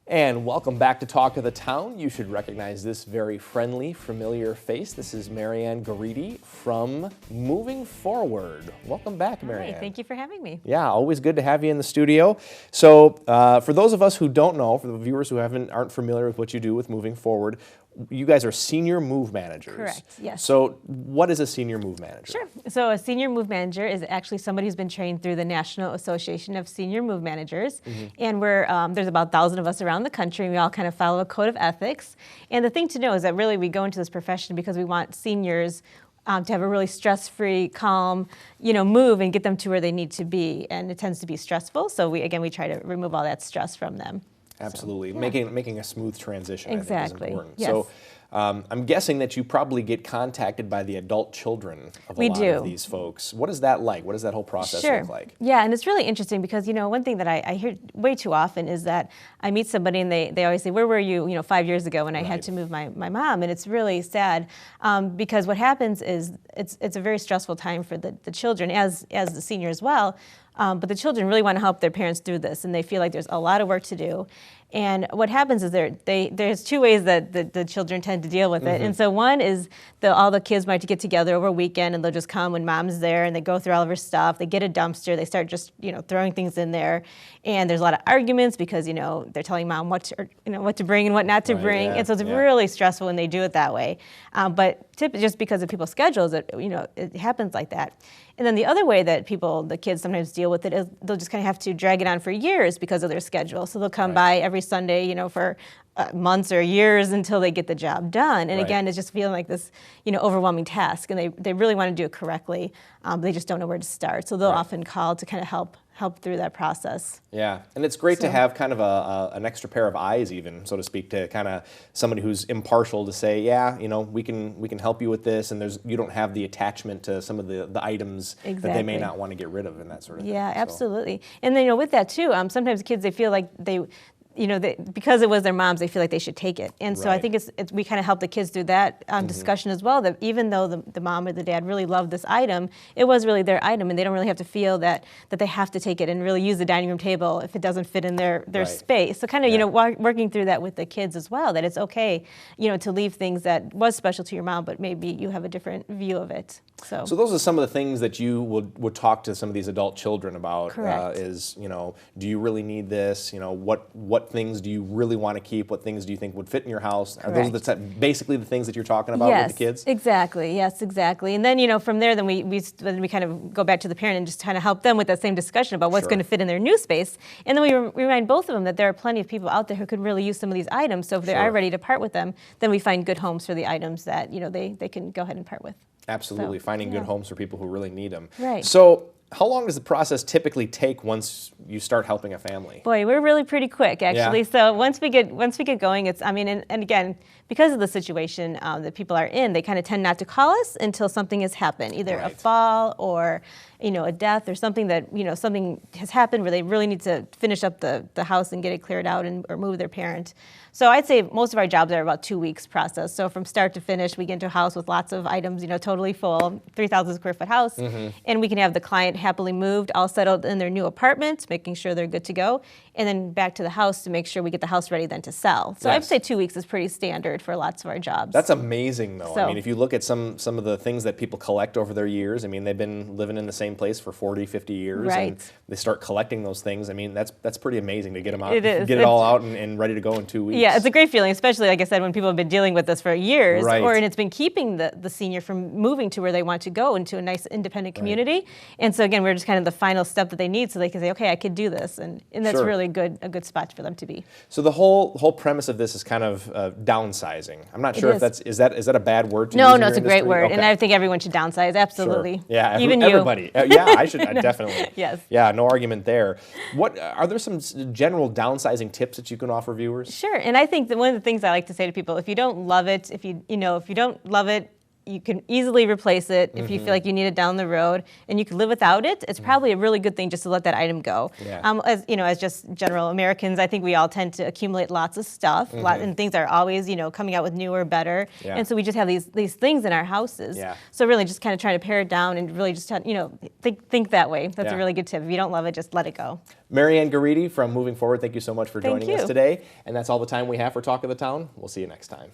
And welcome back to Talk of the Town. You should recognize this very friendly, familiar face. This is Marianne Gariti from Moving Forward. Welcome back, Marianne. Hi, thank you for having me. Yeah, always good to have you in the studio. So for those of us who don't know, for the viewers who aren't familiar with what you do with Moving Forward, you guys are senior move managers. Correct, yes. So what is a senior move manager? Sure. So a senior move manager is actually somebody who's been trained through the National Association of Senior Move Managers. And there's about 1,000 of us around the country, and we all kind of follow a code of ethics. And the thing to know is that really we go into this profession because we want seniors to have a really stress-free, calm, move and get them to where they need to be. And it tends to be stressful, so we try to remove all that stress from them. Absolutely. So, yeah. Making a smooth transition, Exactly. I think, is important. Yes. So I'm guessing that you probably get contacted by the adult children of a lot of these folks. What is that like? What does that whole process look like? Yeah, and it's really interesting because, one thing that I hear way too often is that I meet somebody and they always say, where were you, 5 years ago when I had to move my mom? And it's really sad because what happens is it's a very stressful time for the children as the senior as well. But the children really want to help their parents through this, and they feel like there's a lot of work to do. And what happens is there's two ways that the children tend to deal with it. And so one is all the kids might get together over a weekend, and they'll just come when mom's there, and they go through all of her stuff. They get a dumpster. They start just throwing things in there, and there's a lot of arguments because they're telling mom what to bring and what not to bring, and so it's really stressful when they do it that way. But just because of people's schedules, it happens like that. And then the other way that the kids sometimes deal with it is they'll just kind of have to drag it on for years because of their schedule. So they'll come by every Sunday, for months or years until they get the job done. And again, it's just feeling like this, overwhelming task. And they really want to do it correctly. They just don't know where to start. So they'll often call to kind of help through that process. Yeah, and it's great to have kind of an extra pair of eyes, even, so to speak, to kind of somebody who's impartial to say, we can help you with this, and you don't have the attachment to some of the items that they may not want to get rid of and that sort of thing. Yeah, absolutely. And then, with that too, sometimes kids, they feel like because it was their moms, they feel like they should take it. And so I think we kind of help the kids through that discussion as well, that even though the mom or the dad really loved this item, it was really their item, and they don't really have to feel that they have to take it and really use the dining room table if it doesn't fit in their space. So kind of, working through that with the kids as well, that it's okay, to leave things that was special to your mom, but maybe you have a different view of it. So those are some of the things that you would talk to some of these adult children about. Correct. Do you really need this? What things do you really want to keep? What things do you think would fit in your house? Correct. Are those basically the things that you're talking about with the kids? Exactly. Yes, exactly. And then, from there, then we kind of go back to the parent and just kind of help them with that same discussion about what's going to fit in their new space. And then we remind both of them that there are plenty of people out there who could really use some of these items. So if they are ready to part with them, then we find good homes for the items that, they can go ahead and part with. Absolutely. Finding good homes for people who really need them. Right. So how long does the process typically take once you start helping a family? Boy, we're really pretty quick, actually. Yeah. So once we get going, and again, because of the situation that people are in, they kind of tend not to call us until something has happened, either a fall or a death or something that something has happened where they really need to finish up the house and get it cleared out or move their parent. So I'd say most of our jobs are about 2 weeks process. So from start to finish, we get into a house with lots of items, totally full, 3,000 square foot house, and we can have the client happily moved, all settled in their new apartment, making sure they're good to go, and then back to the house to make sure we get the house ready then to sell. So I'd say 2 weeks is pretty standard for lots of our jobs. That's amazing, though. So, if you look at some of the things that people collect over their years, they've been living in the same place for 40, 50 years, and they start collecting those things. That's pretty amazing to get them out, get it all out and ready to go in 2 weeks. Yeah, it's a great feeling, especially, like I said, when people have been dealing with this for years, and it's been keeping the senior from moving to where they want to go, into a nice independent community. And so again, we're just kind of the final step that they need so they can say, okay, I could do this, and that's really a good spot for them to be. So the whole premise of this is kind of downsizing. I'm not sure if is that a bad word to use in No, your it's a great industry? word, Okay. and I think everyone should downsize, absolutely. Sure. Yeah, even everybody. Yeah, I should definitely. Yes. Yeah, no argument there. What are there some general downsizing tips that you can offer viewers? Sure, and I think that one of the things I like to say to people, if you don't love it, if you don't love it, you can easily replace it if you feel like you need it down the road, and you can live without it. It's probably a really good thing just to let that item go. Yeah. As you know, as just general Americans, I think we all tend to accumulate lots of stuff, and things are always coming out with newer, better, Yeah. and so we just have these things in our houses. Yeah. So really, just kind of trying to pare it down and really just think that way. That's Yeah. a really good tip. If you don't love it, just let it go. Marianne Gariti from Moving Forward, thank you so much for Thank joining us you. today. And that's all the time we have for Talk of the Town. We'll see you next time.